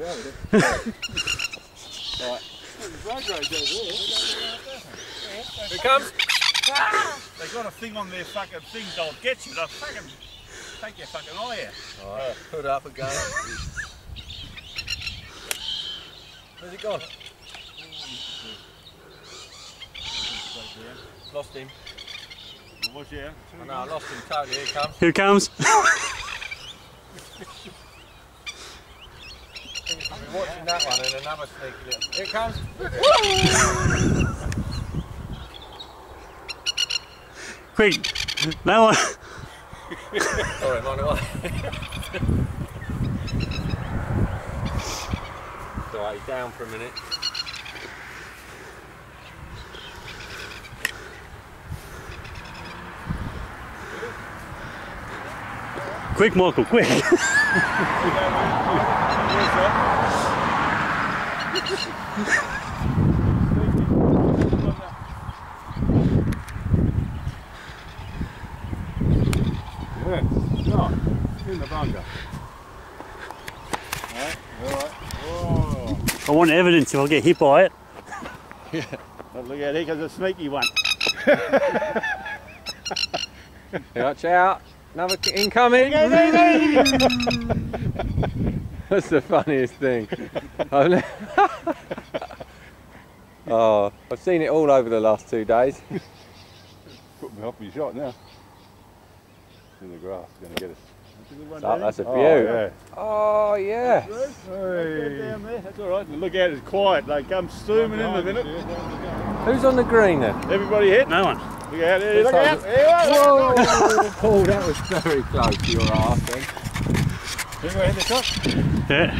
Right. Here it comes. They got a thing on their fucking things, they'll get you, they'll fucking take your fucking eye out. Alright, put it up again. Where's it gone? Lost him. Was yeah? Oh no, I lost him totally. Here he comes. Here it comes. I've been watching that one and another sneaky little. Here it comes. Quick, that one. Sorry, I'm on the way. It's alright, he's down for a minute. Quick, Michael, quick. In the bunker. Alright. I want evidence if I get hit by it. Yeah. But look at it, there's a sneaky one. Watch out. Another incoming. That's the funniest thing. Oh, I've seen it all over the last 2 days. Put me off my shot now. In the grass, going to get us. Oh, that's a view. Yeah. Oh, yeah. Hey. Down there. That's all right. Look out, it's quiet. They come zooming in a minute. Who's on the green then? Everybody hit. No one. Look out there. Look out. Whoa! Oh, that was very close to your arse then. Think we hit the shot? Yeah.